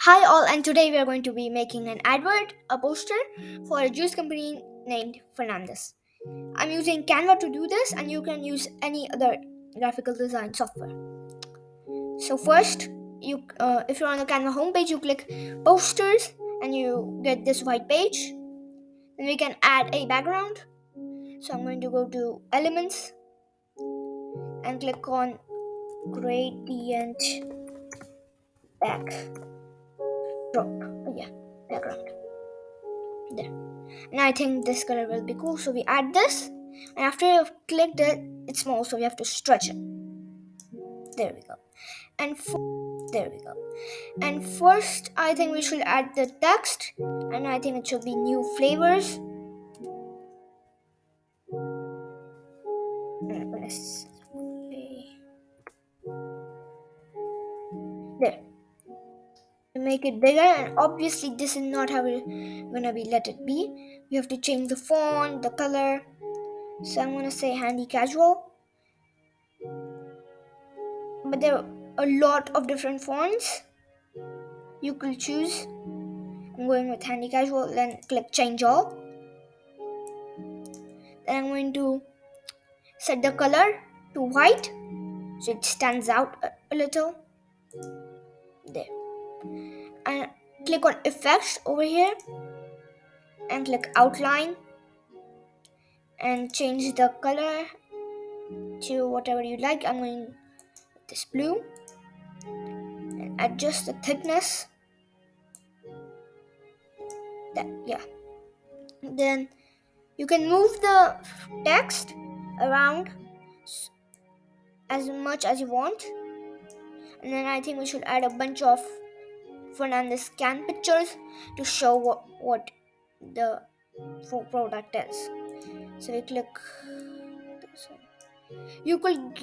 Hi all, and today we are going to be making an advert, a poster for a juice company named Fernandez. I'm using Canva to do this, and you can use any other graphical design software. So first, if you're on the Canva homepage, you click posters, and you get this white page. Then we can add a background. So I'm going to go to Elements and click on Gradient Backdrop. Yeah, background. There. And I think this color will be cool, so we add this, and after you've clicked it, it's small, so we have to stretch it. There we go. There we go. And first, I think we should add the text, and I think it should be new flavors. There. Make it bigger, and obviously this is not how we're gonna be let it be. We have to change the font, the color. So I'm gonna say handy casual, but there are a lot of different fonts you could choose. I'm going with handy casual, then click change all. Then I'm going to set the color to white so it stands out a little. There. And click on effects over here and click outline and change the color to whatever you like. I'm going with this blue and adjust the thickness. Yeah. Then you can move the text around as much as you want. And then I think we should add a bunch of Fernandez scan pictures to show what the product is. So we click this one. You could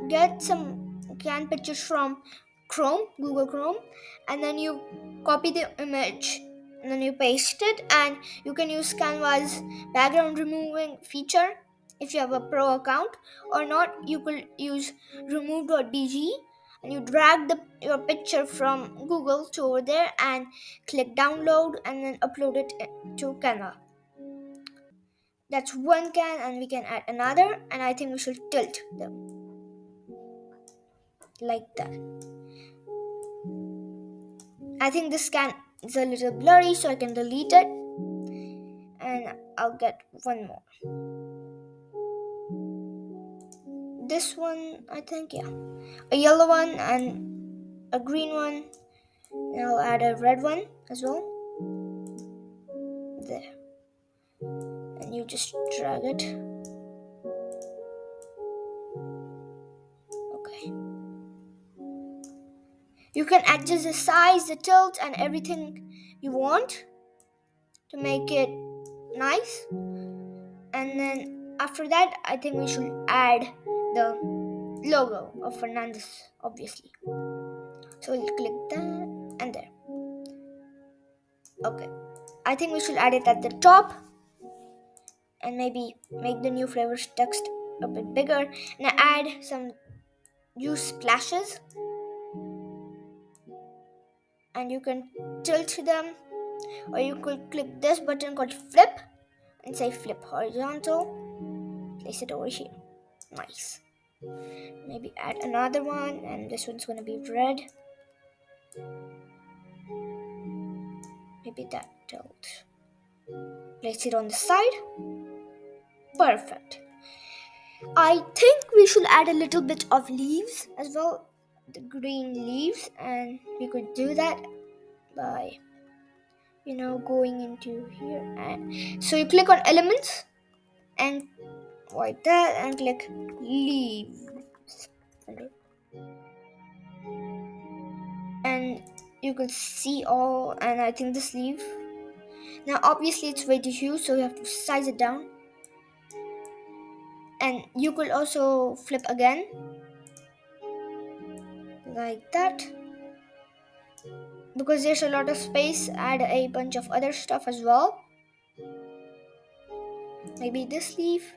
get some scan pictures from Google Chrome, and then you copy the image and then you paste it, and you can use Canva's background removing feature if you have a pro account. Or not, you could use remove.bg, and you drag your picture from Google to over there and click download and then upload it to Canva. That's one can, and we can add another, and I think we should tilt them like that. I think this can is a little blurry, so I can delete it, and I'll get one more. This one, I think, yeah, a yellow one and a green one, and I'll add a red one as well. There, and you just drag it. Okay. You can adjust the size, the tilt, and everything you want to make it nice. And then after that, I think we should add the logo of Fernandez, obviously. So we'll click that and there. Okay, I think we should add it at the top and maybe make the new flavors text a bit bigger and add some juice splashes, and you can tilt them, or you could click this button called flip and say flip horizontal, place it over here. Nice. Maybe add another one, and this one's gonna be red. Maybe that tilt. Place it on the side. Perfect. I think we should add a little bit of leaves as well, the green leaves, and we could do that by going into here. And so you click on elements and like that and click leaves, and you could see all. And I think this leaf, now obviously it's way too huge, so you have to size it down. And you could also flip again like that. Because there's a lot of space, add a bunch of other stuff as well. Maybe this leaf.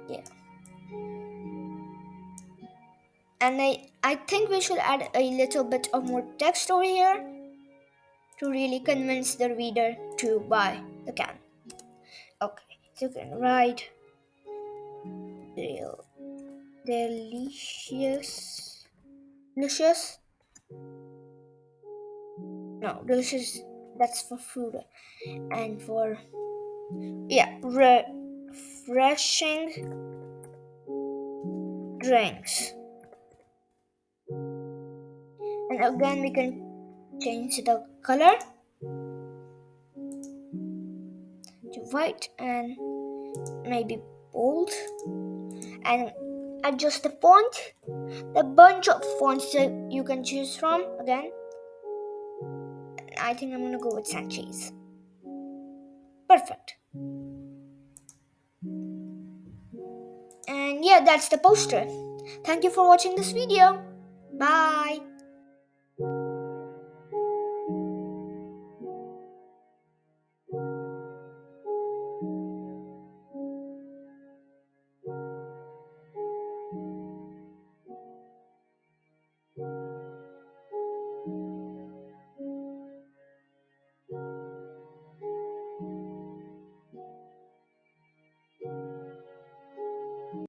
Yeah. And I think we should add a little bit of more text over here to really convince the reader to buy the can. Okay, so you can write del- delicious, delicious. No, delicious. That's for food, and for refreshing drinks. And again, we can change the color to white and maybe bold, and adjust the font. The bunch of fonts that you can choose from again. I think I'm gonna go with Sanchez. Perfect. And yeah, that's the poster. Thank you for watching this video. Bye.